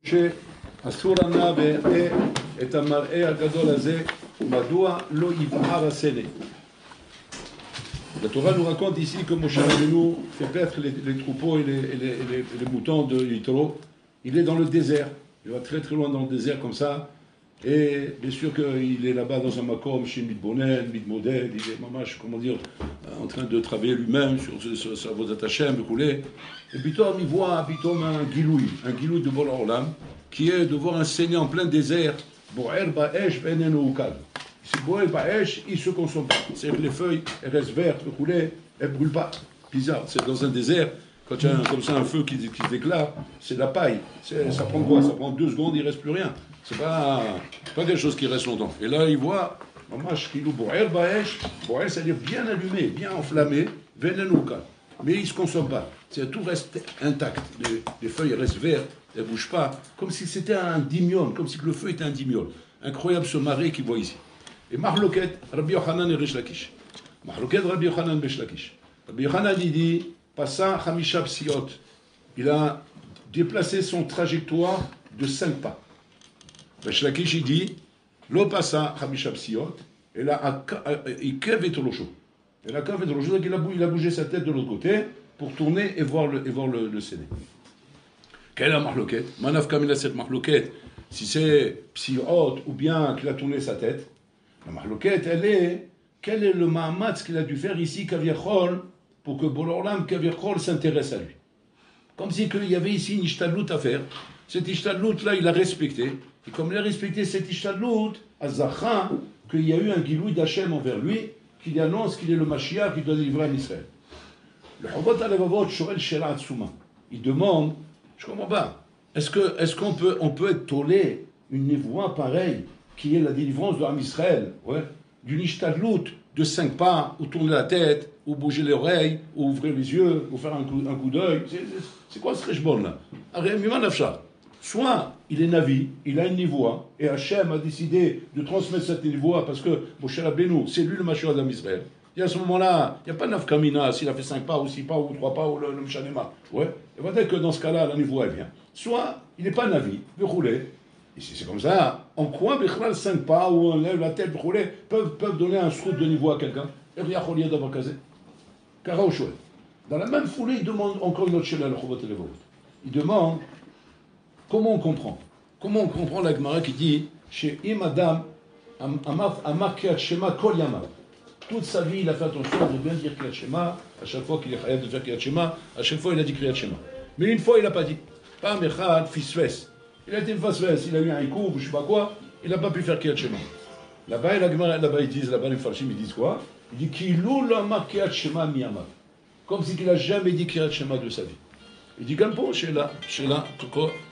שאסור הנא ואראה את המראה הגדול הזה, מדוע לא יבער הסנה. La Torah nous raconte ici que Moshe Rabbeinu fait paître les troupeaux et les moutons de Yitro. Il est dans le désert, il va très très loin dans le désert comme ça, et bien sûr qu'il est là-bas dans un makom chez Midbonen, Midmoded, il est mamash, comment dire, en train de travailler lui-même sur sa Avodat Hashem, et puis il voit un giloui de Bor Olam, qui est de voir un saignant en plein désert, Bo'er ba'esh ve'enenu ukal. Si Bo'er ba'esh, il ne se consomme pas. C'est-à-dire que les feuilles, elles restent vertes, elles ne brûlent pas. Bizarre, c'est dans un désert, quand il y a comme ça un feu qui déclare, c'est de la paille. Ça prend quoi? Ça prend 2 secondes, il ne reste plus rien. C'est pas quelque chose qui reste longtemps. Et là, il voit, Bo'er ba'esh, Bo'er, c'est-à-dire bien allumé, bien enflammé, ve'enenu ukal. Mais il ne se consomme pas. Tout reste intact. Les feuilles restent vertes, elles ne bougent pas. Comme si c'était un dimion, comme si le feu était un dimion. Incroyable ce marais qu'il voit ici. Et Mahloket, Rabbi Yochanan et Resh Lakish. Mahloket, Rabbi Yochanan et Resh Lakish. Rabbi Yochanan, il dit, Passa Hamisha Psiot. Il a déplacé son trajectoire de 5 pas. Resh Lakish, il dit, Lo Passa Hamisha Psiot. Et là, il keve et tolosho. Et la cave est dans le jeu, il a bougé sa tête de l'autre côté pour tourner et voir le CD. Quelle est la marloquette? Manaf Kamila cette marloquette, si c'est psiot ou bien qu'il a tourné sa tête, la marloquette, elle est, quel est le mahamatz qu'il a dû faire ici, Kaviachol, pour que Bolorlam Kaviachol s'intéresse à lui. Comme si il y avait ici une ishtadlout à faire. Cette ishtadlout là, il a respecté. Et comme il a respecté cette ishtadlout, à Zachra, qu'il y a eu un giloui d'Hachem envers lui, qu'il annonce qu'il est le Mashiach qui doit délivrer en Israël. Le Chovot HaLevavot Shoel Shela Atzuma. Il demande, je ne comprends pas, est-ce qu'on peut être tolé une névoie pareille qui est la délivrance de Israël, d'une ishtadlout de 5 pas, ou tourner la tête, ou bouger les oreilles, ou ouvrir les yeux, ou faire un coup d'œil. C'est quoi ce rejbon là? Soit il est Navi, il a une névoie, et Hachem a décidé de transmettre cette névoie parce que Moshe Rabbeinu, c'est lui le Mashiach d'Israël. Et à ce moment-là, il n'y a pas de nafkamina s'il a fait 5 pas, ou 6 pas, ou 3 pas, ou le Mshanema. Ouais. Et va dire que dans ce cas-là, la névoie elle vient. Soit il n'est pas Navi, Bechoulé, et si c'est comme ça, en quoi Bechral 5 pas, ou on lève la tête, Bechoulé, peuvent donner un srout de névoie à quelqu'un? Et rien Cholia d'Abakazé. Kara Oshouel. Dans la même foulée, il demande encore une autre chéla, le Chovot HaLevavot. Il demande. Comment on comprend? Comment on comprend la Gemara qui dit chez Imadam Amar Kriyat Shema Kol Yamav. Toute sa vie, il a fait attention de bien dire Kriyat Shema. À chaque fois qu'il est chayav de faire Kriyat Shema, à chaque fois il a dit Kriyat Shema. Mais une fois, il n'a pas dit. Pas Mechad, Fisves. Il a été Fisves, il a eu un ikouf, je ne sais pas quoi, il n'a pas pu faire Kriyat Shema. Là-bas, la Gemara, là-bas, ils disent, là-bas, les Farshim, ils disent quoi? Il dit Kilou Amar Kriyat Shema Miyamav. Comme si il n'a jamais dit Kriyat Shema de sa vie. Il dit Gampo, chez là,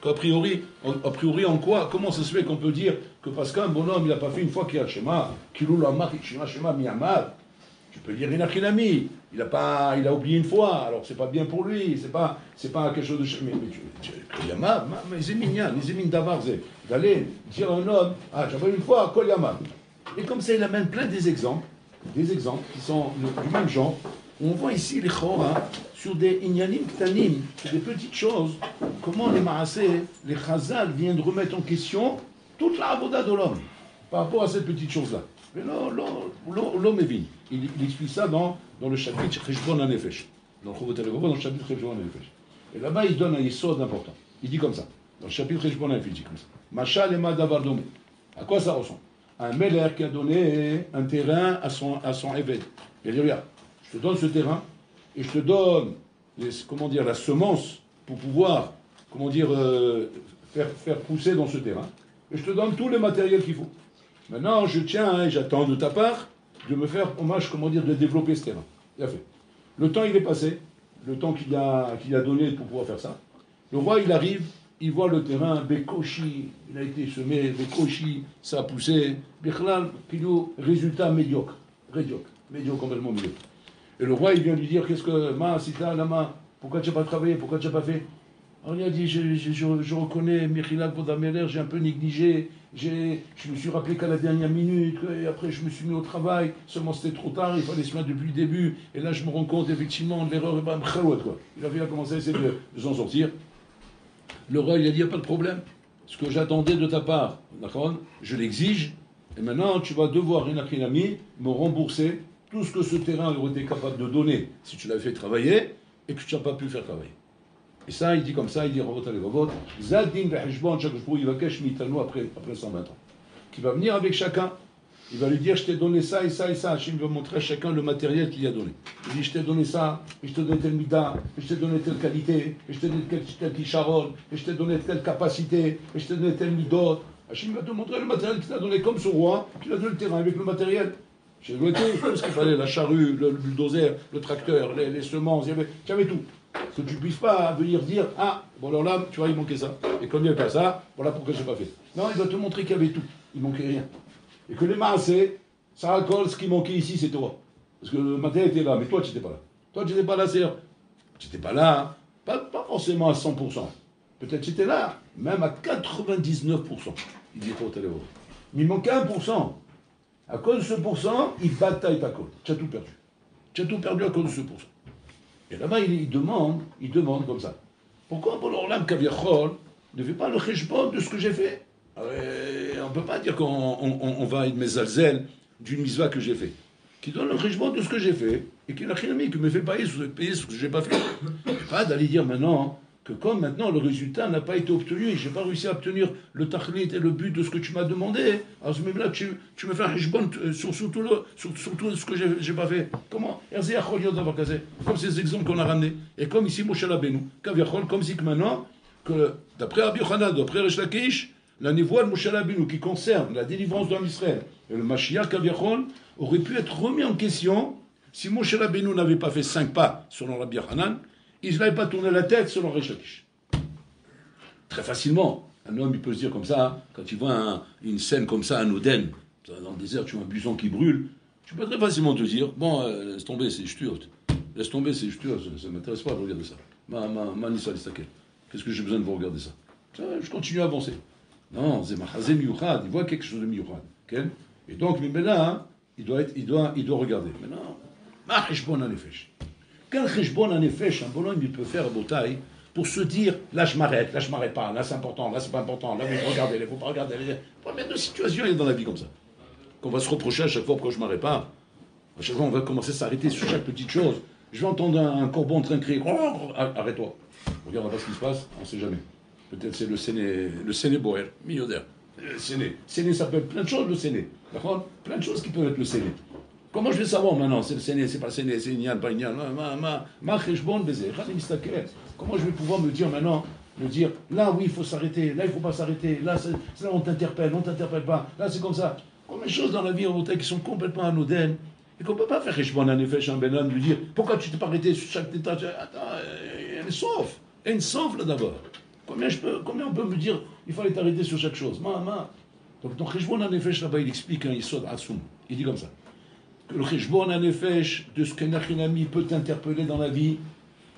qu'a priori, en quoi, comment ça se fait qu'on peut dire que parce qu'un bonhomme, il n'a pas fait une fois Kriyat Shema, Kilou Amar Shema Miyamav, tu peux dire Inachinami, il a oublié une fois, alors c'est pas bien pour lui, c'est pas quelque chose de... Mais Yamav, mais c'est mignon, les émines d'avarze, d'aller dire à un homme, j'avais une fois, Kol Yamav. Et comme ça, il amène plein des exemples qui sont du même genre. On voit ici les chora sur des inyanim ktanim, sur des petites choses, comment les maaseh, les chazal viennent remettre en question toute la avoda de l'homme par rapport à cette petite chose-là. Mais l'homme est vide. Il explique ça dans le chapitre Cheshbon HaNefesh, dans le Chovot HaLevavot, dans le chapitre Cheshbon HaNefesh. Et là-bas, il donne un yesod important. Il dit comme ça, dans le chapitre Cheshbon HaNefesh, il dit comme ça. Mashal ema davar domé. À quoi ça ressemble? Un Meler qui a donné un terrain à son évêque. Il dit, regarde, je te donne ce terrain et je te donne la semence pour pouvoir faire pousser dans ce terrain et je te donne tout le matériel qu'il faut. Maintenant, je tiens et j'attends de ta part de me faire hommage, de développer ce terrain. Il a fait. Le temps, il est passé, le temps qu'il a donné pour pouvoir faire ça. Le roi, il arrive, il voit le terrain, Bekoshi, il a été semé, Bekoshi, ça a poussé, Bichlal, résultat médiocre, complètement médiocre. Et le roi, il vient lui dire, qu'est-ce que, Sita, Lama, pourquoi tu n'as pas travaillé, pourquoi tu n'as pas fait? Alors il a dit, je reconnais, Mechilak Vodameler, j'ai un peu négligé, je me suis rappelé qu'à la dernière minute, et après je me suis mis au travail, seulement c'était trop tard, il fallait se mettre depuis le début, et là je me rends compte, effectivement, l'erreur est quoi. Il a commencé à essayer de s'en sortir. Le roi, il a dit, il n'y a pas de problème, ce que j'attendais de ta part, d'accord, je l'exige, et maintenant tu vas devoir, Inachinami, me rembourser tout ce que ce terrain aurait été capable de donner si tu l'avais fait travailler et que tu n'as pas pu faire travailler. Et ça, il dit comme ça, il dit Ravot Alevavot, Zadin Veheshbon, chaque jour, il va cacher Mitano après 120 ans. Qui va venir avec chacun, il va lui dire je t'ai donné ça et ça et ça. Hachem va montrer à chacun le matériel qu'il a donné. Il dit je t'ai donné ça, et je t'ai donné tel mida, et je t'ai donné telle qualité, et je t'ai donné tel kisharon, et je t'ai donné telle capacité, et je t'ai donné tel midot. Hachem va te montrer le matériel qu'il a donné comme ce roi, qu'il a donné le terrain avec le matériel. J'ai donné tout ce qu'il fallait, la charrue, le bulldozer, le tracteur, les semences, il y avait tout. Que tu ne puisses pas venir dire ah, bon alors là, tu vois, il manquait ça. Et comme il n'y avait pas ça, voilà pourquoi je n'ai pas fait. Non, il va te montrer qu'il y avait tout. Il ne manquait rien. Et que les maasés, ça raccole, ce qui manquait ici, c'est toi. Parce que le matériel était là, mais toi, tu n'étais pas là. Toi, tu n'étais pas là, c'est-à-dire, tu n'étais pas là, pas forcément à 100%. Peut-être tu étais là, même à 99%. Il dit au téléphone. Mais il manquait 1%. À cause de ce pourcent, il bataille ta côte. Tu as tout perdu. Tu as tout perdu à cause de ce pourcent. Et là-bas, il demande comme ça. Pourquoi Bonorlam Kaviachol ne fait pas le cheshbon de ce que j'ai fait? On ne peut pas dire qu'on va être mezalzel d'une mitzvah que j'ai fait. Qui donne le cheshbon de ce que j'ai fait et qui n'a rien mis, qui me fait payer ce que je n'ai pas fait. Et pas d'aller dire maintenant que comme maintenant le résultat n'a pas été obtenu et je n'ai pas réussi à obtenir le tachlit et le but de ce que tu m'as demandé, alors ce même-là tu me fais un cheshbon sur tout ce que je n'ai pas fait. Comment? Comme ces exemples qu'on a ramenés. Et comme ici, Moshe Rabbeinu, comme si que maintenant, que d'après Rabbi Yochanan, d'après Resh Lakish, la névoie de Moshe Rabbeinu qui concerne la délivrance d'Am Israël et le Mashiach Kaviachol aurait pu être remis en question si Moshe Rabbeinu n'avait pas fait 5 pas selon Rabbi Yochanan. Il n'avait pas tourné la tête selon Resh Lakish. Très facilement. Un homme, il peut se dire comme ça, quand il voit une scène comme ça, un Oden, dans le désert, tu vois un buisson qui brûle, tu peux très facilement te dire, bon, laisse tomber, c'est ch'turt. Laisse tomber, c'est ch'turt, ça ne m'intéresse pas de regarder ça. Qu'est-ce que j'ai besoin de vous regarder ça? Je continue à avancer. Non, c'est Mahazem Yuchad, il voit quelque chose de Yuchad. Okay? Et donc, mais là, il doit regarder. Maintenant, ma cheshbon hanefesh. Quel cheshbon hanefesh un bonhomme il peut faire à Botaï pour se dire là je m'arrête pas, là c'est important, là c'est pas important, là vous regardez, il faut pas regarder. Combien de situations il y a dans la vie comme ça qu'on va se reprocher à chaque fois pourquoi je m'arrête pas. À chaque fois on va commencer à s'arrêter sur chaque petite chose. Je vais entendre un corbeau en train de crier, arrête-toi. Regarde pas ce qui se passe, on ne sait jamais. Peut-être c'est le séné boer, millionnaire. Séné, ça peut être plein de choses le séné. D'accord? Plein de choses qui peuvent être le séné. Comment je vais savoir maintenant? C'est le séné, c'est pas le séné, c'est ignan, pas ignan. Comment je vais pouvoir me dire maintenant, là oui il faut s'arrêter, là il faut pas s'arrêter, là on t'interpelle pas, là c'est comme ça. Combien de choses dans la vie en qui sont complètement anodines et qu'on ne peut pas faire Cheshbon Hanefesh un Benan lui dire pourquoi tu t'es pas arrêté sur chaque détail? Attends, elle est sauf. Elle est sauf là d'abord. Combien on peut me dire il fallait t'arrêter sur chaque chose? Donc dans Cheshbon Hanefesh là-bas il explique un Yisod Assoum. Il dit comme ça. Que le Cheshbon Hanefesh de ce qu'un Achinami peut t'interpeller dans la vie,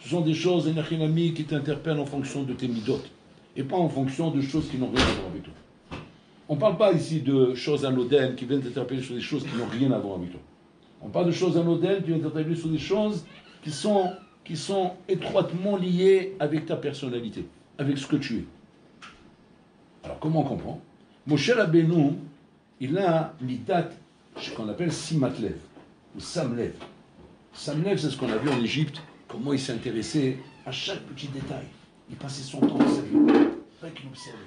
ce sont des choses, un Achinami qui t'interpellent en fonction de tes midot et pas en fonction de choses qui n'ont rien à voir avec toi. On ne parle pas ici de choses anodines qui viennent t'interpeller sur des choses qui n'ont rien à voir avec toi. On parle de choses anodines qui viennent t'interpeller sur des choses qui sont étroitement liées avec ta personnalité, avec ce que tu es. Alors comment on comprend? Moshe Rabbeinu, il a l'itat, ce qu'on appelle Simatlev, ou Samlev. Samlev, c'est ce qu'on a vu en Égypte, comment il s'intéressait à chaque petit détail. Il passait son temps à servir. C'est qu'il observait.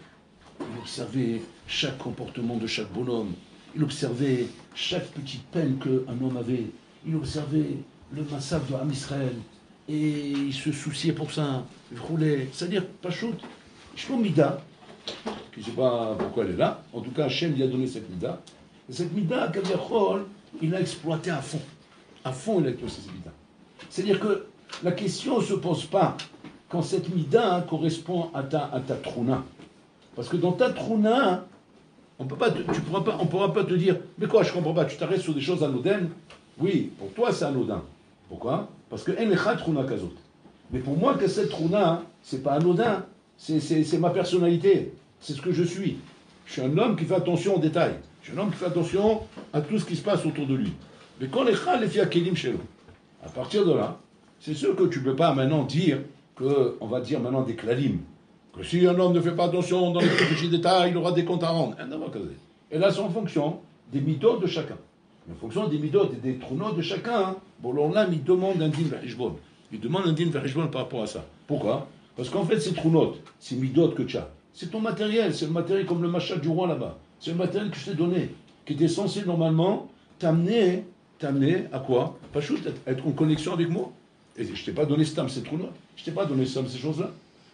Il observait chaque comportement de chaque bonhomme. Il observait chaque petite peine qu'un homme avait. Il observait le massacre de Am Israël. Et il se souciait pour ça. Il roulait. C'est-à-dire, Pachout, Shlomo-Mida, je ne sais pas pourquoi elle est là. En tout cas, Hachem lui a donné cette Mida. Et cette Mida, Kaviachol, il l'a exploité à fond. À fond, il a exploité cette Mida. C'est-à-dire que la question ne se pose pas quand cette Mida correspond à ta Trouna. Parce que dans ta Trouna, on ne pourra pas te dire, mais quoi, je ne comprends pas, tu t'arrêtes sur des choses anodines. Oui, pour toi c'est anodin. Pourquoi? Parce que en Trouna Kazot. Mais pour moi, que cette Trouna, c'est pas anodin, c'est ma personnalité, c'est ce que je suis. Je suis un homme qui fait attention aux détails. Je suis un homme qui fait attention à tout ce qui se passe autour de lui. Mais quand les Kelim chez nous, à partir de là, c'est sûr que tu ne peux pas maintenant dire on va dire maintenant des klalim, Que si un homme ne fait pas attention dans les petits détails, il aura des comptes à rendre. Et là, c'est en fonction des méthodes de chacun. En fonction des méthodes et des trous de chacun, bon, là, il demande un din verishbon. Il demande un din verishbon par rapport à ça. Pourquoi? Parce qu'en fait, ces trous ces midot que tu as, c'est ton matériel, c'est le matériel comme le machat du roi là-bas. C'est le matériel que je t'ai donné, qui était censé normalement t'amener à quoi? Pas juste être en connexion avec moi. Et je t'ai pas donné stam ces trous-là. Je t'ai pas donné stam ces choses-là.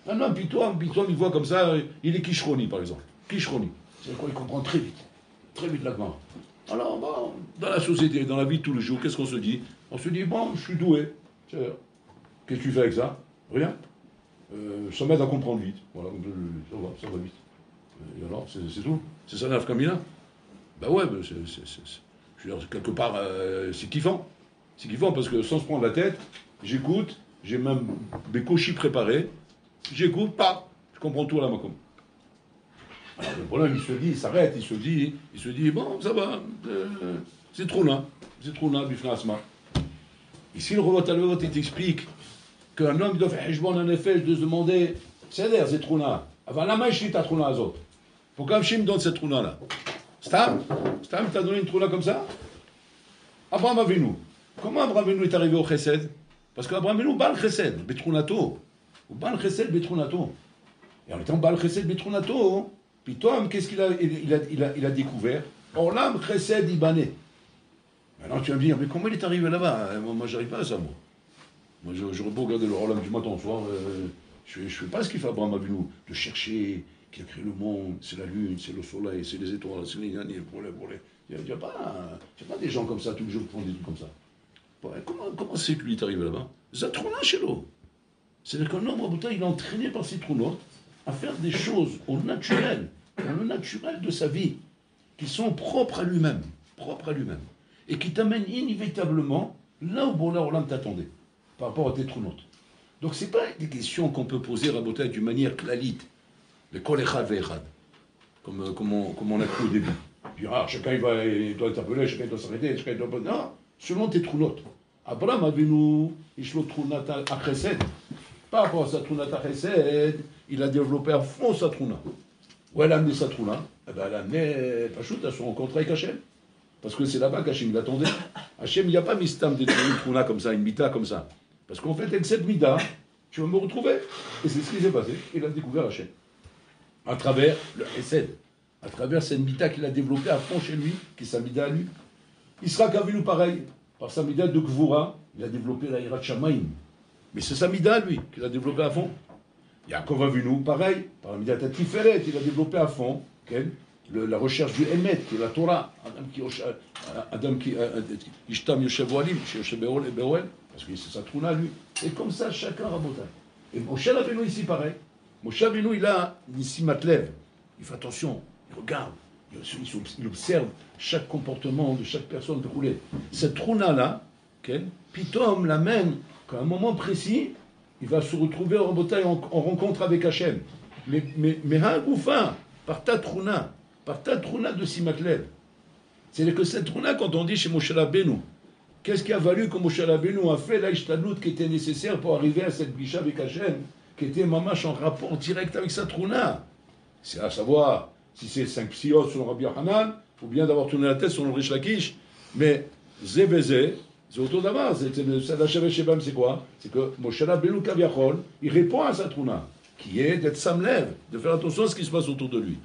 Ah non, puis toi, il voit comme ça, il est kishroni par exemple. Kishroni. C'est quoi? Il comprend très vite la main. Alors, bon, dans la société, dans la vie de tous les jours, qu'est-ce qu'on se dit? On se dit, bon, je suis doué. Qu'est-ce que tu fais avec ça? Rien. Ça m'aide à comprendre vite. Voilà, ça va vite. Et alors, c'est tout. C'est ça l'Afkamina. Ben ouais, je veux dire, quelque part, c'est kiffant. C'est kiffant parce que sans se prendre la tête, j'écoute, j'ai même mes cochis préparés, j'écoute, pas, je comprends tout à la macom. Alors le problème, il s'arrête, il se dit, bon, ça va, c'est trop là, Bifna Asma. Ici, le Rovot Alevot, il t'explique qu'un homme, il doit faire hijbon, en effet, de se demander, c'est trop là. Avant la main, je suis ta trou là, autres. Pourquoi Hachim me donne cette trou là? Stam, t'as donné une trou là comme ça? Abraham Avinu. Comment Abraham Avinu est arrivé au Chesed? Parce qu'Abraham Avinu, Baal Chesed, Betrunato. Ou Baal Chesed, Betrunato. Et en étant Baal Chesed, Betrunato, puis toi, qu'est-ce qu'il a découvert? Orlam Chesed Ibané. Maintenant, tu vas me dire, mais comment il est arrivé là-bas? Moi, j'arrive pas à ça, moi. Moi, j'aurais beau regarder le Orlam du matin au soir, je ne fais pas ce qu'il fait Abraham Avinu, de chercher qui a créé le monde, c'est la lune, c'est le soleil, c'est les étoiles, c'est les derniers, il n'y a pas des gens comme ça, tous les jours qui font des trucs comme ça. Comment c'est que lui est arrivé là-bas? Zatrouna chez l'eau. C'est-à-dire qu'un homme, il est entraîné par ces trous à faire des choses au naturel, dans le naturel de sa vie, qui sont propres à lui-même, et qui t'amènent inévitablement là où Bola Olam t'attendait, par rapport à tes trous. Donc ce n'est pas des questions qu'on peut poser, Rabotai, d'une manière clalite, le kol echad ve'echad, comme on a cru au début. Chacun il doit interpeller, chacun doit s'arrêter, chacun doit... Non, selon tes trous. Abraham Avinu, Ishlo Trunat Achesed. Par rapport à sa Trunat Achesed, il a développé à fond sa Truna. Où elle a amené sa Truna? Elle a amené Pachout à se rencontrer avec Hachem. Parce que c'est là-bas qu'Hachem l'attendait. Hachem, il n'y a pas mis stam des Truna comme ça, une mita comme ça. Parce qu'en fait, avec cette mida, tu vas me retrouver. Et c'est ce qui s'est passé. Il a découvert Hachem. À travers le Hesed. À travers cette mida qu'il a développée à fond chez lui, qui est sa mida à lui. Israël Avinu pareil. Par sa mida de Gvura, il a développé la Hirat Shamaim. Mais c'est sa mida, lui, qu'il a développé à fond. Yaakov Avinu, pareil, par la mida Tiferet, il a développé à fond la recherche du Emet, qui est la Torah. Adam qui Ishtam Yoshev Oalim, Yoshev Be'ol, parce que c'est sa Trouna, lui. Et comme ça, chacun rabotage. Et Moshe Rabbeinu ici, pareil. Moshe Rabbeinu, il a ici Matlev. Il fait attention, il regarde. Il observe chaque comportement de chaque personne de rouler. Cette Trouna-là, Pitom l'amène qu'à un moment précis, il va se retrouver en bataille, en rencontre avec Hachem. Mais Hagoufa, par ta Trouna de Simatlev. C'est-à-dire que cette Trouna, quand on dit chez Moshe Rabbeinu, qu'est-ce qui a valu que Moshe Rabbeinu a fait l'Aïchtadlout qui était nécessaire pour arriver à cette bicha avec Hachem, qui était mamache en rapport direct avec sa Trouna? C'est à savoir si c'est 5 psiot selon Rabbi Hanan, ou bien d'avoir tourné la tête selon le Rish Lakish. Mais Zé Bézé, c'est autour d'avant. C'est quoi? C'est que Moshe Rabbeinu Kaviachol, il répond à sa Trouna, qui est d'être samlev, de faire attention à ce qui se passe autour de lui.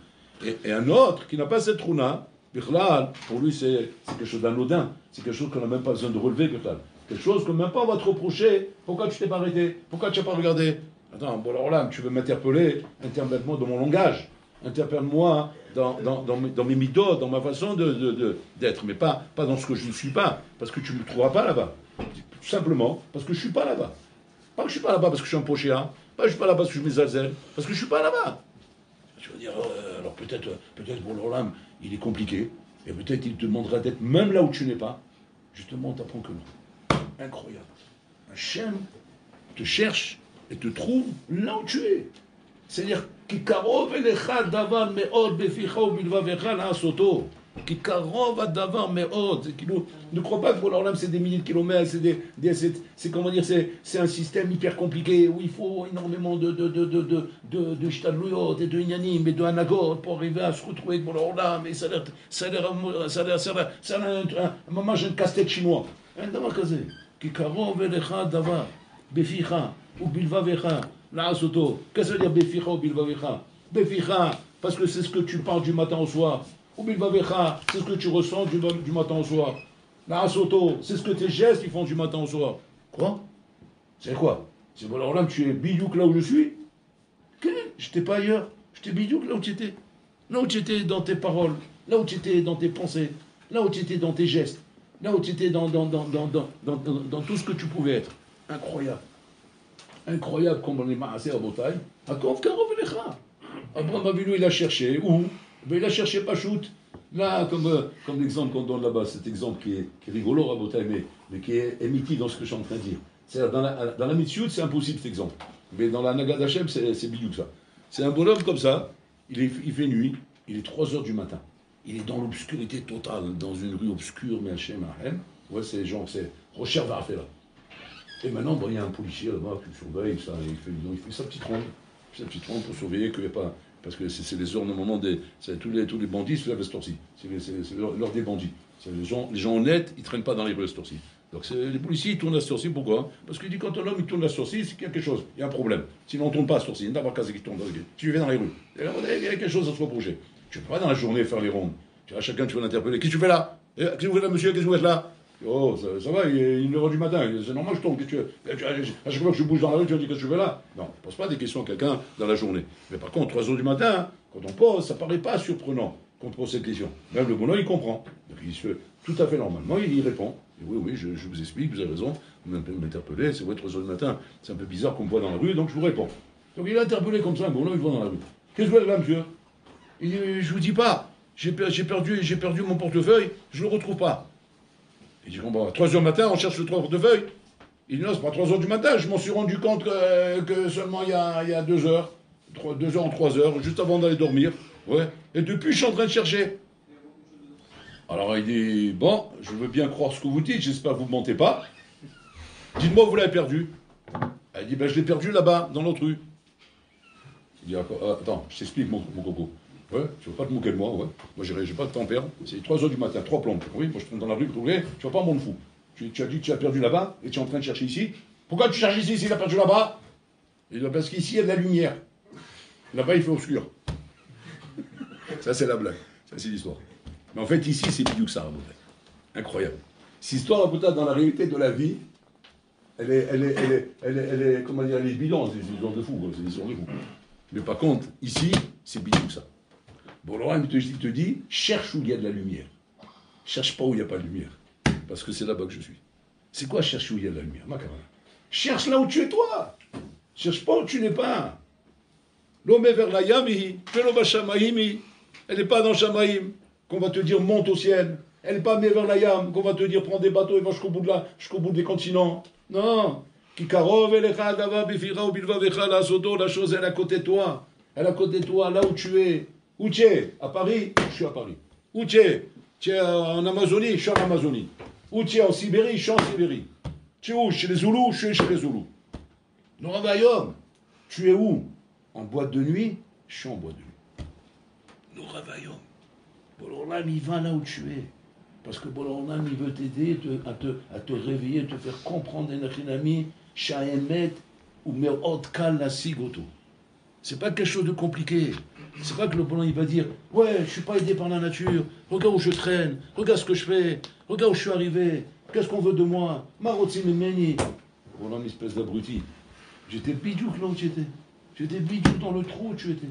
Et un autre qui n'a pas cette Trouna, Bichlal, pour lui c'est quelque chose d'anodin, c'est quelque chose qu'on n'a même pas besoin de relever, Bichlal. Quelque chose que même pas on va te reprocher. Pourquoi tu t'es pas arrêté? Pourquoi tu n'as pas regardé? Attends, bon alors là, tu veux m'interpeller, interpelle-moi dans mon langage. Interpelle-moi dans mes midot, dans ma façon d'être, mais pas dans ce que je ne suis pas, parce que tu ne me trouveras pas là-bas. Tout simplement parce que je ne suis pas là-bas. Pas que je ne suis pas là-bas parce que je suis un pochéa, pas que je ne suis pas là-bas parce que je suis mésazel, parce que je ne suis pas là-bas. Tu vas dire, alors peut-être pour l'Olam, il est compliqué, et peut-être il te demandera d'être même là où tu n'es pas. Justement, tu apprends que non. Incroyable. Hachem te cherche et te trouve là où tu es. C'est-à-dire, Kikarov elecha davar me'od beficha u'bilvavecha la'asoto. Qui karov adavar me'od. Ne crois pas que Bola c'est des milliers de kilomètres, c'est comment dire, c'est un système hyper compliqué où il faut énormément de shtadluyot et de inyanim et de anagot pour arriver à se retrouver avec Bola mais ça a l'air un moment j'ai un casse-tête chinois. Un davar kazé. Qui karov elecha davar beficha ou bilvavecha la'asoto. Qu'est-ce que ça veut dire beficha ou bilvavecha? Beficha, parce que c'est ce que tu parles du matin au soir. Ou bilvavecha, c'est ce que tu ressens du matin au soir. La'asoto, c'est ce que tes gestes ils font du matin au soir. Quoi? C'est quoi? C'est bon, alors là, tu es bidouk là où je suis? Je n'étais pas ailleurs. J'étais bidouk là où tu étais. Là où tu étais dans tes paroles. Là où tu étais dans tes pensées. Là où tu étais dans tes gestes. Là où tu étais dans tout ce que tu pouvais être. Incroyable. Incroyable comme on est maassé à Botaï. Akov Karov Elecha. Abraham Avinu, il a cherché. Où? Ben, il a cherché Pachout. Là, comme l'exemple qu'on donne là-bas, cet exemple qui est rigolo à Botaï, mais qui est émitif dans ce que je suis en train de dire. C'est-à-dire, dans la Mitzvot, c'est impossible cet exemple. Mais dans la Nagad Hashem, c'est bidou ça. C'est un bonhomme comme ça, il fait nuit, il est 3 heures du matin. Il est dans l'obscurité totale, dans une rue obscure, mais Hashem, Ahem. Ouais, c'est Rocher Varfela. Et maintenant, bon, il y a un policier là-bas qui surveille, ça, il fait sa petite ronde. Pour surveiller qu'il n'y ait pas. Parce que c'est les heures, normalement, tous les bandits se lèvent à cette heure-ci. C'est l'heure des bandits. Les gens honnêtes, ils ne traînent pas dans les rues à cette heure-ci. Donc les policiers, ils tournent à cette heure-ci. Pourquoi? Parce qu'il dit quand un homme il tourne à cette heure-ci, c'est qu'il y a quelque chose, il y a un problème. Sinon, on ne tourne pas à cette heure-ci. Il n'y a pas casé qui tourne. Tu vas dans les rues. Il y a quelque chose à se reprocher. Tu ne peux pas dans la journée faire les rondes. À chacun, tu vas l'interpeller. Qu'est-ce que tu fais là? Qu'est-ce que vous faites là, monsieur? Qu'est-ce que vous faites là? Oh, ça va, il est 1h du matin, c'est normal, je tourne. À chaque fois que je bouge dans la rue, tu vas dire qu'est-ce que je fais là? Non, ne pose pas des questions à quelqu'un dans la journée. Mais par contre, 3h du matin, quand on pose, ça ne paraît pas surprenant qu'on te pose cette question. Même le bonhomme, il comprend. Donc il se fait tout à fait normalement, il répond. Et oui, je vous explique, vous avez raison, vous m'interpellez, c'est vrai, 3h du matin, c'est un peu bizarre qu'on me voit dans la rue, donc je vous réponds. Donc il est interpellé comme ça, un bonhomme, il voit dans la rue. Qu'est-ce que vous faites là, monsieur? Il dit, je vous dis pas, j'ai perdu mon portefeuille, je le retrouve pas. Il dit, bon, à 3h du matin, on cherche le portefeuille. Il dit, non, c'est pas 3h du matin, je m'en suis rendu compte que seulement il y a 2 heures. 2 heures en 3 heures, juste avant d'aller dormir. Ouais. Et depuis, je suis en train de chercher. Alors il dit, bon, je veux bien croire ce que vous dites, j'espère que vous ne mentez pas. Dites-moi où vous l'avez perdu. Elle dit, ben je l'ai perdu là-bas, dans l'autre rue. Il dit, attends, je t'explique mon coco. Ouais, tu ne vas pas te moquer de moi, ouais. Moi, j'ai pas de temps à perdre. C'est 3h du matin, 3 plombes. Oui, moi, je tombe dans la rue, tu vas pas me fou. Tu as dit que tu as perdu là-bas et tu es en train de chercher ici. Pourquoi tu cherches ici s'il a perdu là-bas? Il dit, parce qu'ici, il y a de la lumière. Là-bas, il fait obscur. Ça, c'est la blague. Ça, c'est l'histoire. Mais en fait, ici, c'est bidou que ça, incroyable. Cette histoire, dans la réalité de la vie, elle est comment dire, elle est bidon, c'est des histoires de fou, c'est des histoires de fou. Mais par contre, ici, c'est bidou que ça. Bon, alors, il te dit, cherche où il y a de la lumière. Cherche pas où il n'y a pas de lumière. Parce que c'est là-bas que je suis. C'est quoi chercher où il y a de la lumière? Cherche là où tu es toi. Cherche pas où tu n'es pas. L'homme est vers la yami, elle n'est pas dans Shamaïm, qu'on va te dire monte au ciel. Elle n'est pas vers la yam, qu'on va te dire prends des bateaux et va jusqu'au bout des continents. Non. Kikarov elecha dava bifira ou bilvavecha la soto, la chose elle est à côté de toi. Elle est à côté de toi, là où tu es. Où tu es? À Paris? Je suis à Paris. Où tu es? Tu es en Amazonie? Je suis en Amazonie. Où tu es? En Sibérie? Je suis en Sibérie. Tu es où? Chez les Zoulous? Je suis chez les Zoulous. Non, Ravaillon, tu es où? En boîte de nuit? Je suis en boîte de nuit. Nous Ravaillon. Bololam, il va là où tu es. Parce que Bololam, il veut t'aider à te réveiller, te faire comprendre, Enachinami, Shaemet, ou Merot Kal la Sigoto. C'est pas quelque chose de compliqué. C'est pas que le Bololam, il va dire, ouais, je suis pas aidé par la nature, regarde où je traîne, regarde ce que je fais, regarde où je suis arrivé, qu'est-ce qu'on veut de moi, Marotzi Memeni. Bololam, espèce d'abruti. J'étais bidouk là où tu étais. J'étais bidouk dans le trou où tu étais.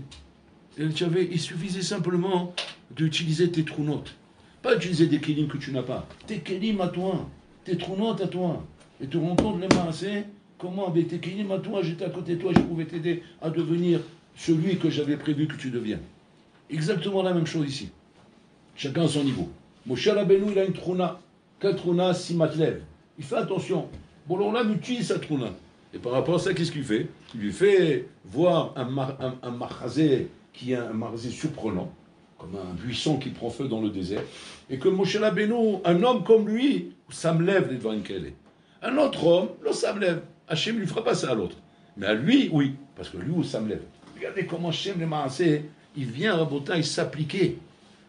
Et il suffisait simplement d'utiliser tes trous notes. Pas utiliser des kélim que tu n'as pas. Tes kélim à toi. Tes trous notes à toi. Et te rendre compte, les massés, comment avec tes kélim à toi, j'étais à côté de toi, je pouvais t'aider à devenir celui que j'avais prévu que tu deviennes. Exactement la même chose ici. Chacun à son niveau. Moshe Rabbeinu, il a une trouna. Quelle trouna? Simatlev. Il fait attention. Bon, là, on utilise sa trouna. Et par rapport à ça, qu'est-ce qu'il fait? Il lui fait voir un marchazé qui est un marchazé surprenant. comme un buisson qui prend feu dans le désert, et que Moshe Rabbeinu, un homme comme lui, ça me lève les devant qu'elle est. Un autre homme, là, ça me lève. Hachem ne lui fera pas ça à l'autre. Mais à lui, oui, parce que lui, ça me lève. Regardez comment Hachem, les Maasé, il vient à Rabotai s'appliquer,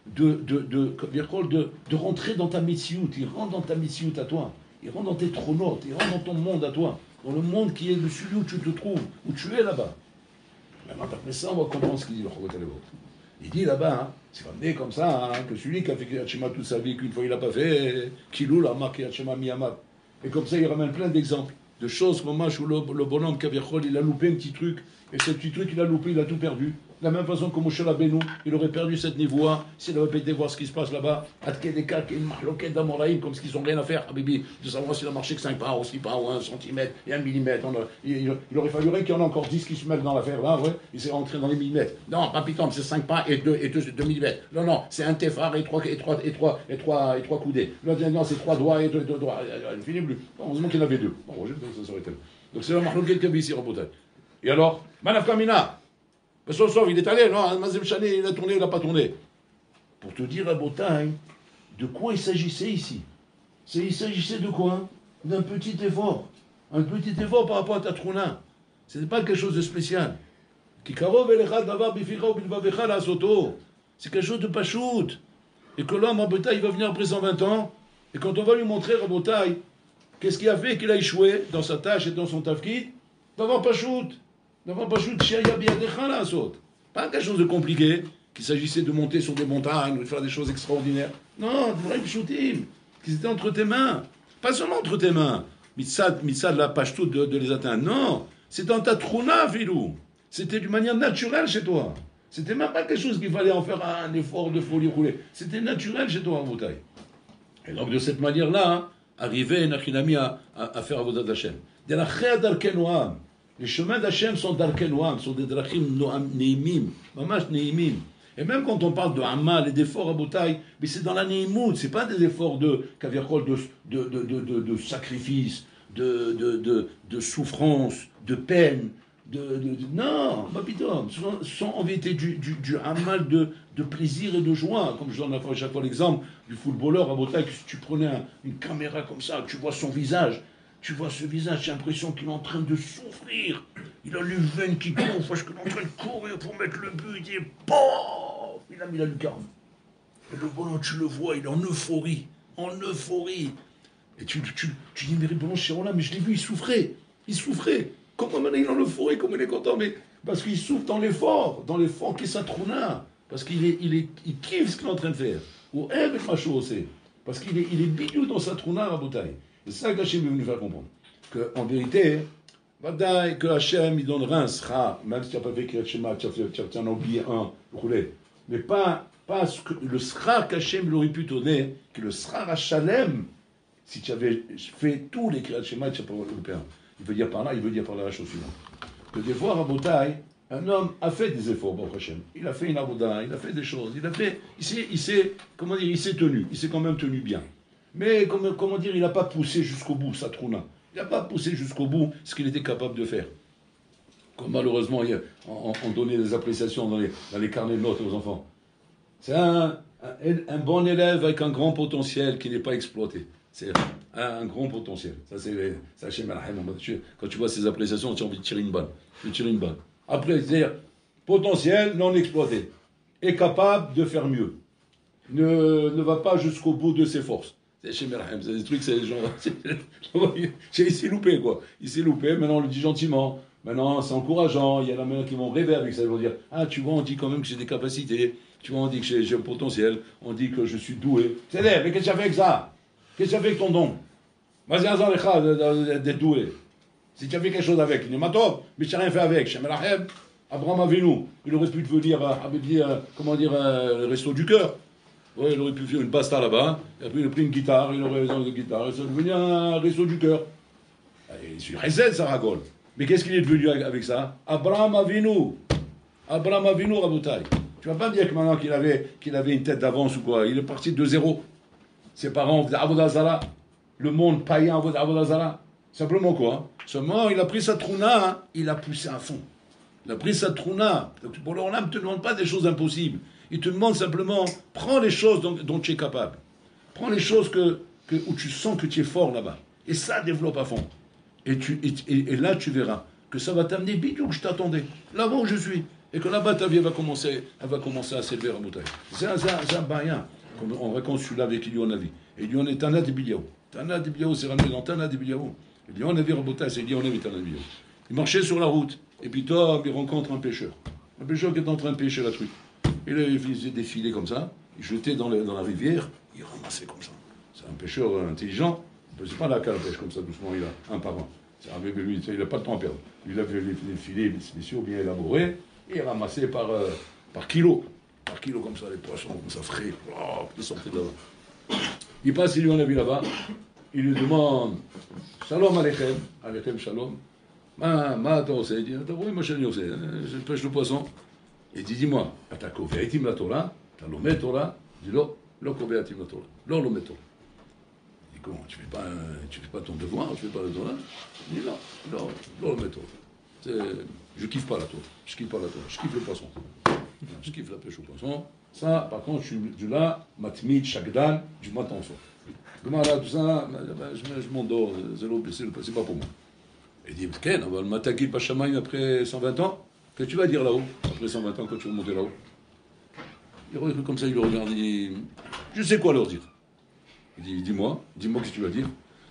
de rentrer dans ta Metsiout. Il rentre dans ta Metsiout à toi. Il rentre dans tes trônotes. Il rentre dans ton monde à toi. Dans le monde qui est de celui où tu te trouves, où tu es là-bas. Maintenant, après ça, on va comprendre ce qu'il dit le Chorot Alevot. Il dit là-bas, hein, c'est pas né comme ça, hein, que celui qui a fait Kriyat Shema toute sa vie, qu'une fois il l'a pas fait, Kilou l'a marqué Kriyat Shema Miyamad. Et comme ça, il ramène plein d'exemples, de choses, moment où le bonhomme Kaviachol, il a loupé un petit truc, et ce petit truc, il a loupé, il a tout perdu. De la même façon que Moshe Rabbeinu, il aurait perdu cette niveau-là, s'il avait pas été voir ce qui se passe là-bas, Adkedeka, qui est une mahloquette d'Amoraïm, comme ce qu'ils ont rien à faire, Habibi, de savoir s'il a marché que 5 pas, ou 6 pas, ou 1 centimètre, et 1 millimètre. Il aurait fallu qu'il y en a encore 10 qui se mettent dans l'affaire là, ouais, il s'est rentré dans les millimètres. Non, pas pitom, c'est 5 pas et 2 millimètres. Non, c'est un tefar et 3 coudées. Là, non, c'est 3 doigts et 2 doigts. Il finit plus. Heureusement qu'il y en avait 2. Bon, ça serait tel. Donc c'est le mahloquette qu'il y avait ici, Rabotai. Et alors, Manafkamina. Sauf, il est allé, non, Mazem Chané, il a tourné, il n'a pas tourné. Pour te dire à Botaï, de quoi il s'agissait ici. Il s'agissait de quoi? D'un petit effort. Un petit effort par rapport à ta trouna. Ce n'est pas quelque chose de spécial. C'est quelque chose de pachout. Et que l'homme, à Botaï, il va venir après 120 ans, et quand on va lui montrer à Botaï, qu'est-ce qui a fait qu'il a échoué dans sa tâche et dans son tafkid, d'avoir pachout. Pas quelque chose de compliqué, qu'il s'agissait de monter sur des montagnes ou de faire des choses extraordinaires. Non, qui étaient entre tes mains. Pas seulement entre tes mains. Mitzad la pashtout de les atteindre. Non, c'est dans ta trouna, filou. C'était d'une manière naturelle chez toi. C'était même pas quelque chose qu'il fallait en faire un effort de folie roulée. C'était naturel chez toi en bouteille. Et donc de cette manière-là, arriver Nachinami à faire Avodat Hashem. De la Chéad al-Kenoam. Les chemins d'Hachem sont d'Arkenoam, sont des drachim neimim, mamash neimim. Et même quand on parle de Hamal et d'efforts à Botaï, mais c'est dans la neimout, c'est pas des efforts de sacrifice, de souffrance, de peine, non, papitom, ce sont en vérité du Hamal de plaisir et de joie, comme je donne à chaque fois l'exemple du footballeur à Botaï, que si tu prenais une caméra comme ça, tu vois son visage. Tu vois ce visage, j'ai l'impression qu'il est en train de souffrir. Il a les veines qui courent, parce qu'il est en train de courir pour mettre le but, et pof, il a mis la lucarne. Et le bonhomme, tu le vois, il est en euphorie. Et tu dis, mais bon, Chérola, mais je l'ai vu, il souffrait. Comment maintenant il est en euphorie, comme il est content, mais parce qu'il souffre dans l'effort qui est sa trouna. Parce qu'il kiffe ce qu'il est en train de faire. Ou avec ma chose, parce qu'il est bidou dans sa trouna à Botaï. C'est ça qu'Hachem est venu faire comprendre. Qu'en vérité, que Hachem il donnera un sra, même si tu n'as pas fait Kriyat Shema, tu en as oublié un, roulé. Mais pas le sra qu'Hachem il aurait pu donner, que le sra Hachalem, si tu avais fait tous les Kriyat Shema, tu n'as pas loupé un. Il veut dire par là la chose suivante. Que des fois, à Botaï, un homme a fait des efforts pour Hachem. Il a fait une avoda, il a fait des choses, il s'est tenu, il s'est quand même tenu bien. Mais, comment dire, il n'a pas poussé jusqu'au bout, sa trouna. Il n'a pas poussé jusqu'au bout ce qu'il était capable de faire. Comme malheureusement, on donnait des appréciations dans les carnets de notes aux enfants. C'est un bon élève avec un grand potentiel qui n'est pas exploité. C'est un grand potentiel. Ça, c'est Hachem Malachem. Quand tu vois ces appréciations, tu as envie de tirer une balle. Après, c'est-à-dire, potentiel non exploité. Est capable de faire mieux. Ne va pas jusqu'au bout de ses forces. C'est chez Merhem, c'est des trucs, c'est genre. Il s'est loupé, quoi. Il s'est loupé, maintenant on le dit gentiment. Maintenant c'est encourageant. Il y en a maintenant qui vont rêver avec ça. Ils vont dire, ah, tu vois, on dit quand même que j'ai des capacités. Tu vois, on dit que j'ai un potentiel. On dit que je suis doué. C'est vrai, mais qu'est-ce que tu as fait avec ça? Qu'est-ce que tu as fait avec ton don? Vas-y, d'être doué. Si tu as fait quelque chose avec, il n'est pas top, mais tu n'as rien fait avec. Chez Merhem, Abraham Avinu, il aurait pu devenir, le resto du cœur. Ouais, il aurait pu faire une pasta là-bas, et puis il a pris une guitare, il aurait besoin de guitare, et ça devenu un réseau du cœur. Il suis Hesed, ça ragole. Mais qu'est-ce qu'il est devenu avec ça? Abraham Avinu, Rabotai. Tu vas pas me dire que maintenant qu'il avait une tête d'avance ou quoi. Il est parti de zéro. Ses parents faisaient Avodah Zarah. Le monde païen faisait Avodah Zarah. Simplement quoi? Seulement, il a pris sa trouna, il a poussé à fond. Il a pris sa trouna. Donc, pour leur âme, ne te demande pas des choses impossibles. Il te demande simplement, prends les choses dont tu es capable. Prends les choses où tu sens que tu es fort là-bas. Et ça, développe à fond. Et là, tu verras que ça va t'amener bidou que je t'attendais. Là-bas où je suis. Et que là-bas, ta vie elle va commencer à s'élever à Moutaï. C'est un baïen. On raconte celui-là avec Elion Avi. Elion est Tana de Biliaou. Tana de Biliaou, c'est ramené dans Tana de Biliaou. Elion Avi Rabotai, c'est Elion Avi Tana de Biliaou. Il marchait sur la route. Et puis toi, il rencontre un pêcheur. Un pêcheur qui est en train de pêcher la truite. Et là, il faisait des filets comme ça. Il jetait dans la rivière. Il ramassait comme ça. C'est un pêcheur intelligent. C'est pas la pêche comme ça, doucement. Il a un par un. Lui, il n'a pas de temps à perdre. Il a fait les filets spéciaux bien élaborés. Et il ramassait par kilo. Par kilo comme ça, les poissons, comme ça, frais. Oh, ils sortaient de là-bas. Il passe, il lui en a vu là-bas. Il lui demande Shalom Aleichem. Aleichem Shalom. Ma t'as il dit, oui, ma chérie, je pêche le poisson. Il dit, dis-moi, t'as kovéatim la Torah, t'as l'omet Torah. Il dit, lo kovéatim la Torah, lo l'omet Torah. Il dit, comment, tu fais pas ton devoir, tu fais pas la Torah? Il dit, non, lo l'omet Torah. Je kiffe pas la Torah, je kiffe le poisson. Je kiffe la pêche au poisson. Ça, par contre, je suis là, matmid, chagdan, je m'attends ça. Comment là, tout ça, je m'endors, c'est pas pour moi. Il dit, Ken, on va m'attaquer pas Shamaïm après 120 ans. Qu'est-ce que tu vas dire là-haut, après 120 ans, quand tu vas monter là-haut? Il regarde comme ça, il le regarde, il dit, je sais quoi leur dire. Il dit, dis-moi ce que tu vas dire.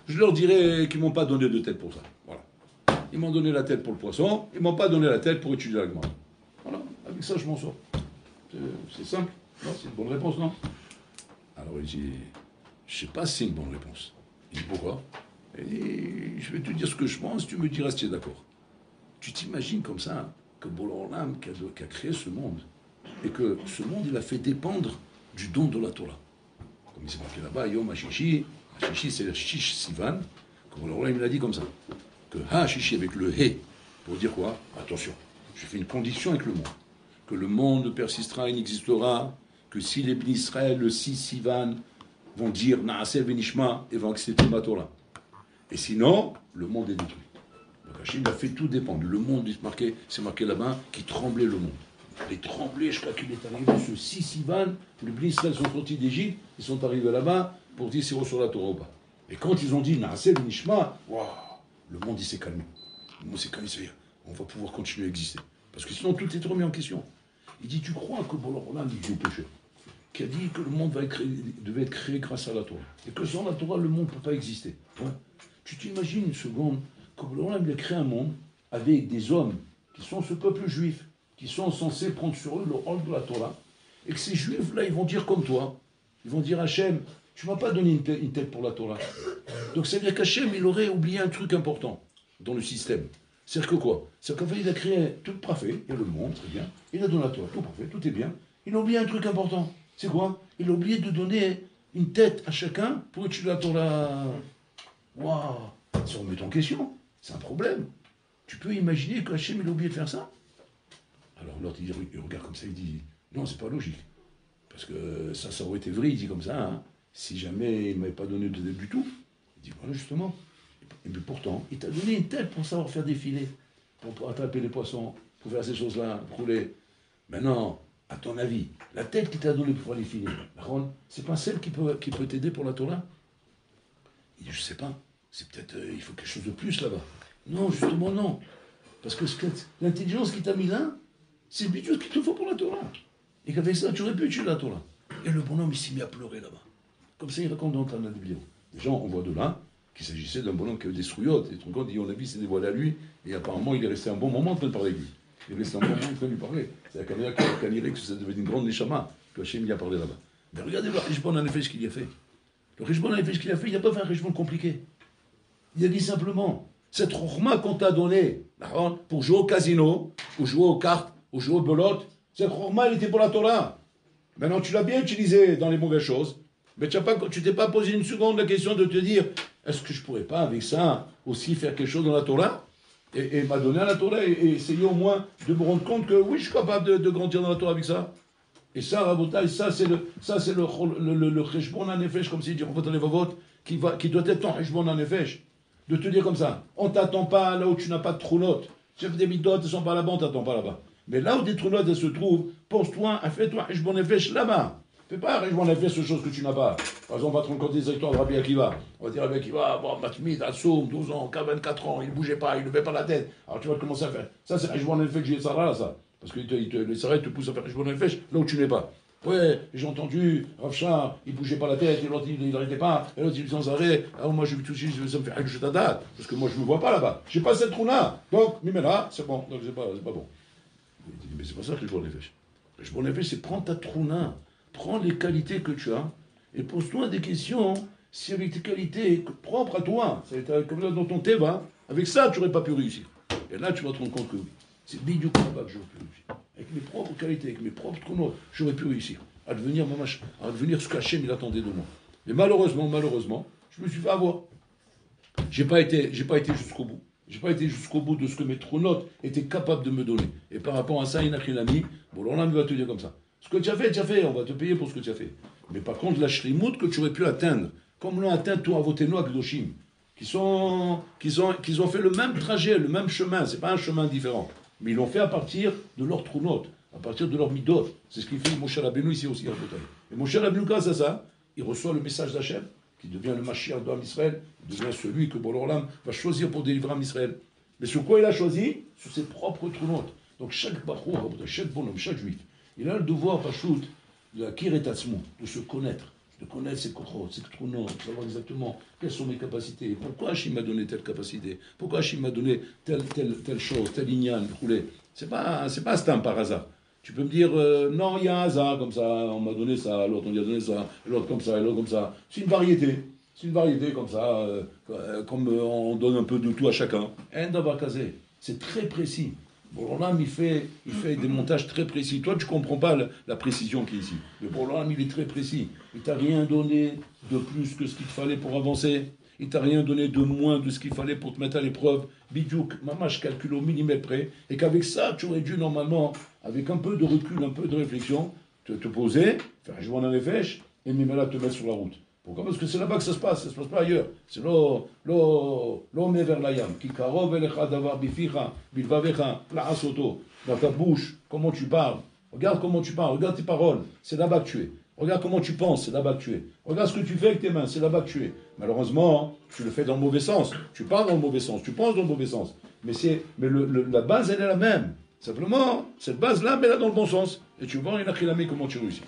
Je leur dirai qu'ils m'ont pas donné de tête pour ça. Voilà. Ils m'ont donné la tête pour le poisson, ils m'ont pas donné la tête pour étudier la Gemara. Voilà, avec ça, je m'en sors. C'est simple. Non, c'est une bonne réponse, non? Alors il dit, je sais pas si c'est une bonne réponse. Il dit, pourquoi? Il dit, je vais te dire ce que je pense, tu me diras si tu es d'accord. Tu t'imagines comme ça, hein, que Borolam qui a créé ce monde, et que ce monde, il a fait dépendre du don de la Torah. Comme il s'est marqué là-bas, Yom HaShishi, HaShishi c'est le Shish Sivan, que Borolam il a dit comme ça, que HaShishi avec le He, pour dire quoi? Attention, je fais une condition avec le monde, que le monde persistera et n'existera, que si les Bnei Israël, le 6 Sivan, vont dire Naaseh Benishma et vont accepter ma Torah. Et sinon, le monde est détruit. Donc Hachim a fait tout dépendre. Le monde, c'est marqué là-bas, qui tremblait le monde. Il tremblait jusqu'à qu'il est arrivé ce 6 Sivan, les Bnei Israël sont sortis d'Égypte, ils sont arrivés là-bas pour dire s'ils reçoivent la Torah ou pas. Et quand ils ont dit Naaseh Benishma, waouh, le monde il s'est calmé. Le monde s'est calmé, c'est-à-dire, on va pouvoir continuer à exister. Parce que sinon, tout est remis en question. Il dit, tu crois que Borolam dit au pécheur, qui a dit que le monde devait être créé grâce à la Torah, et que sans la Torah, le monde ne peut pas exister. Ouais. Tu t'imagines une seconde que Borolam a créé un monde avec des hommes qui sont ce peuple juif, qui sont censés prendre sur eux le rôle de la Torah, et que ces juifs-là, ils vont dire comme toi, ils vont dire Hachem, tu ne m'as pas donné une tête pour la Torah. Donc ça veut dire qu'Hachem, il aurait oublié un truc important dans le système. C'est-à-dire que quoi? C'est-à-dire qu'en fait, il a créé tout parfait, il y a le monde, très bien, il a donné la Torah, tout parfait, tout est bien. Il a oublié un truc important. C'est quoi? Il a oublié de donner une tête à chacun pour étudier la Torah. Waouh! Ça remet en question. C'est un problème. Tu peux imaginer qu'Hachem, il a oublié de faire ça? Alors l'autre, il regarde comme ça, il dit, non, c'est pas logique. Parce que ça aurait été vrai, il dit comme ça, hein, si jamais il ne m'avait pas donné de tête du tout. Il dit, voilà, justement. Et puis pourtant, il t'a donné une tête pour savoir faire des filets, pour attraper les poissons, pour faire ces choses-là, rouler. Maintenant, à ton avis, la tête qu'il t'a donnée pour faire les filets, c'est pas celle qui peut t'aider pour la Torah? Il dit, je sais pas, c'est peut-être, il faut quelque chose de plus là-bas. Non, justement non. Parce que l'intelligence qui t'a mis là, c'est le ce qu'il te faut pour la Torah. Et qu'avec ça, tu aurais pu étudier la Torah. Et le bonhomme, il s'est mis à pleurer là-bas. Comme ça, il raconte dans la Bible. Déjà, on voit de là qu'il s'agissait d'un bonhomme qui avait des souillottes. Et tout le monde dit, on a vu, c'est dévoilé à lui. Et apparemment, il est resté un bon moment en train de parler avec lui. Il est resté un bon moment en train de lui parler. C'est-à-dire qu'à que ça devait être une grande neshama que Hachem y a parlé là-bas. Mais regardez le Richbon en effet ce qu'il y a fait. Le Richbon en effet ce qu'il a fait, il n'a pas fait un Richbon compliqué. Il a dit simplement, cette rochma qu'on t'a donnée pour jouer au casino, ou jouer aux cartes, ou jouer aux belotes, cette rochma, elle était pour la Torah. Maintenant, tu l'as bien utilisée dans les mauvaises choses, mais tu t'es pas posé une seconde la question de te dire, est-ce que je pourrais pas, avec ça, aussi faire quelque chose dans la Torah et m'adonner à la Torah et essayer au moins de me rendre compte que oui, je suis capable de grandir dans la Torah avec ça. Et ça, Rabotai, ça c'est le Cheshbon Hanefesh, comme c'est dit, qui doit être ton Cheshbon Hanefesh. De te dire comme ça, on t'attend pas là où tu n'as pas de troulotte. Chef des midotes, ils sont pas là-bas, on t'attend pas là-bas. Mais là où des trous se trouvent, pense-toi, fais-toi Heshbon Nefesh là-bas. Fais pas Heshbon Nefesh sur choses que tu n'as pas. Par exemple, on va te raconter des histoires de Rabbi Akiva. On va dire Rabbi Akiva, bon, Matmid, Assoum, 12 ans, 24 ans, il ne bougeait pas, il ne levait pas la tête. Alors tu vas commencer à faire. Ça, c'est Heshbon Nefesh, j'ai ça là, ça. Parce que les Sarrêtes te poussent à faire Heshbon Nefesh là où tu n'es pas. Ouais, j'ai entendu, Rav Shah, il bougeait pas la tête, et l'autre il n'arrêtait pas, et l'autre il dit sans arrêt, alors moi je vais tout de suite, ça me fait un jeu d'adad, parce que moi je me vois pas là-bas, j'ai pas cette trou-là, donc, Mimela, c'est bon, donc c'est pas bon. Il dit, mais c'est pas ça que je vois les fèches. Je vois les fèches, c'est prends ta trou-là, prends les qualités que tu as, et pose-toi des questions, si avec tes qualités propres à toi, comme dans ton teva, avec ça tu n'aurais pas pu réussir. Et là tu vas te rendre compte que oui, c'est bidou là-bas que j'aurais pu réussir. Avec mes propres qualités, avec mes propres trous, j'aurais pu réussir à devenir ce qu'Hachem il attendait de moi. Mais malheureusement, je me suis fait avoir. J'ai pas été jusqu'au bout. J'ai pas été jusqu'au bout de ce que mes trous étaient capables de me donner. Et par rapport à ça, il n'a qu'un ami. Bon, là, on va te dire comme ça. Ce que tu as fait, on va te payer pour ce que tu as fait. Mais par contre, la shrimout que tu aurais pu atteindre, comme l'ont atteint toi, Avotenu, Akdoshim, qui ont fait le même trajet, le même chemin, c'est pas un chemin différent. Mais ils l'ont fait à partir de leur trou à partir de leur midot. C'est ce qu'il fait Moshe Rabbeinu ici aussi à Botaï. Et Moshe Rabbeinu, grâce à ça, il reçoit le message d'Hachem, qui devient le Mashiach d'Am Israël, il devient celui que Boré Olam va choisir pour délivrer Am Israël. Mais sur quoi il a choisi? Sur ses propres trous. Donc chaque Bachour, chaque bonhomme, chaque juif, il a le devoir, Pachout, de la Kiretatzmo, de se connaître, de connaître ses kochot, ses trous, de savoir exactement quelles sont mes capacités, pourquoi Hachim m'a donné telle capacité, pourquoi Hachim m'a donné telle chose, telle ignan, roulé. C'est pas un par hasard. Tu peux me dire, non, il y a un hasard, comme ça, on m'a donné ça, l'autre on lui a donné ça, l'autre comme ça, et l'autre comme ça. C'est une variété. C'est une variété comme ça, comme on donne un peu de tout à chacun. C'est très précis. Bon, là, il fait des montages très précis. Toi, tu ne comprends pas la précision qui est ici. Mais pour là, il est très précis. Il ne t'a rien donné de plus que ce qu'il te fallait pour avancer. Il ne t'a rien donné de moins de ce qu'il fallait pour te mettre à l'épreuve. Bidjouk, maman, je calcule au millimètre près. Et qu'avec ça, tu aurais dû normalement, avec un peu de recul, un peu de réflexion, te poser, faire un jour dans les fèches, et même là, te mettre sur la route. Pourquoi? Parce que c'est là-bas que ça se passe pas ailleurs. C'est l'eau vers la yam. Qui karov elecha davar bificha, bilvavecha, pla'asoto. Dans ta bouche, comment tu parles. Regarde comment tu parles, regarde tes paroles. C'est là-bas que tu es. Regarde comment tu penses, c'est là-bas que tu es. Regarde ce que tu fais avec tes mains, c'est là-bas que tu es. Malheureusement, tu le fais dans le mauvais sens. Tu parles dans le mauvais sens, tu penses dans le mauvais sens. Mais la base, elle est la même. Simplement, cette base-là, mets-la dans le bon sens. Et tu vois, il a comment tu réussis.